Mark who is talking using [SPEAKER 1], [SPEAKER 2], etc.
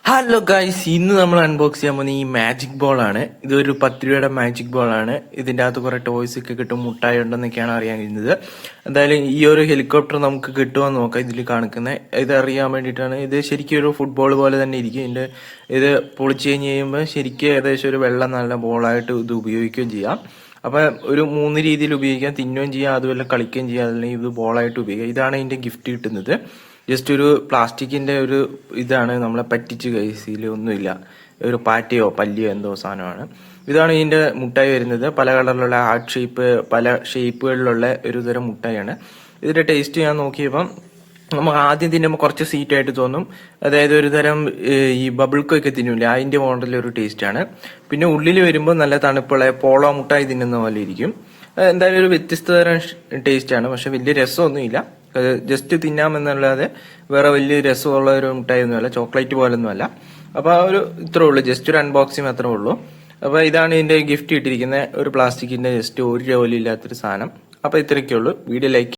[SPEAKER 1] Hello guys, ഇന്ന് നമ്മൾ unbox ചെയ്യാൻ പോകുന്ന ഈ മാജിക് ബോൾ ആണ്. ഇതൊരു 10 രൂപയുടെ മാജിക് ബോൾ ആണ്. ഇതിന്റെ അകത്ത് കുറെ ടോയ്സ് ഒക്കെ കിട്ടും, മുട്ടായി ഉണ്ടെന്നൊക്കെയാണ് അറിയാൻ കഴിയുന്നത്. എന്തായാലും ഈ ഒരു ഹെലികോപ്റ്റർ നമുക്ക് കിട്ടുമെന്ന് നോക്കാം. ഇതിൽ കാണിക്കുന്നത് ഇത് അറിയാൻ വേണ്ടിയിട്ടാണ്. ഇത് ശരിക്കും ഒരു ഫുട്ബോൾ പോലെ തന്നെ ഇരിക്കും. ഇത് പൊളിച്ച് കഴിഞ്ഞ് കഴിയുമ്പോൾ ശരിക്കും ഏകദേശം ഒരു വെള്ള നല്ല ബോളായിട്ട് ഇത് ഉപയോഗിക്കുകയും ചെയ്യാം. അപ്പൊ ഒരു 3 രീതിയിൽ ഉപയോഗിക്കാം. തിന്നുകയും ചെയ്യാം, അതുപോലെ കളിക്കുകയും ചെയ്യാം, അല്ലെങ്കിൽ ഇത് ബോളായിട്ട് ഉപയോഗിക്കാം. ഇതാണ് ഇതിന്റെ ഗിഫ്റ്റ് കിട്ടുന്നത്. ജസ്റ്റ് ഒരു പ്ലാസ്റ്റിക്കിന്റെ ഒരു ഇതാണ്, നമ്മളെ പറ്റിച്ച് കൈസിൽ ഒന്നുമില്ല. ഒരു പാറ്റയോ പല്ലിയോ എന്തോ സാധനമാണ്. ഇതാണ് ഇതിന്റെ മുട്ടായി വരുന്നത്. പല കളറിലുള്ള ഹാർട്ട് ഷേപ്പ്, പല ഷേപ്പുകളിലുള്ള ഒരു തരം മുട്ടായാണ്. ഇതിന്റെ ടേസ്റ്റ് ഞാൻ നോക്കിയപ്പം നമുക്ക് ആദ്യം തിന്നുമ്പോൾ കുറച്ച് സ്വീറ്റ് ആയിട്ട് തോന്നും. അതായത് ഒരു തരം ഈ ബബിൾക്കൊക്കെ തിന്നില്ലേ, അതിന്റെ മോഡലിൽ ഒരു ടേസ്റ്റ് ആണ്. പിന്നെ ഉള്ളിൽ വരുമ്പോൾ നല്ല തണുപ്പുള്ള പോളോ മുട്ടായി തിന്നുന്ന പോലെ ഇരിക്കും. എന്തായാലും ഒരു വ്യത്യസ്ത തരം ടേസ്റ്റ് ആണ്. പക്ഷെ വലിയ രസമൊന്നുമില്ല. ജസ്റ്റ് തിന്നാമെന്നല്ലാതെ വേറെ വലിയ രസമുള്ള ഒരു മിഠായി ഒന്നുമല്ല, ചോക്ലേറ്റ് പോലൊന്നുമല്ല. അപ്പൊ ആ ഒരു ഇത്രേ ഉള്ളൂ, ജസ്റ്റ് ഒരു അൺബോക്സിങ് മാത്രമേ ഉള്ളൂ. അപ്പൊ ഇതാണ് ഇതിന്റെ ഗിഫ്റ്റ് ഇട്ടിരിക്കുന്നത്, ഒരു പ്ലാസ്റ്റിക്കിന്റെ ജസ്റ്റ് ഒരു ജോലി ഇല്ലാത്തൊരു സാധനം. അപ്പൊ ഇത്രയൊക്കെ ഉള്ളൂ. Video like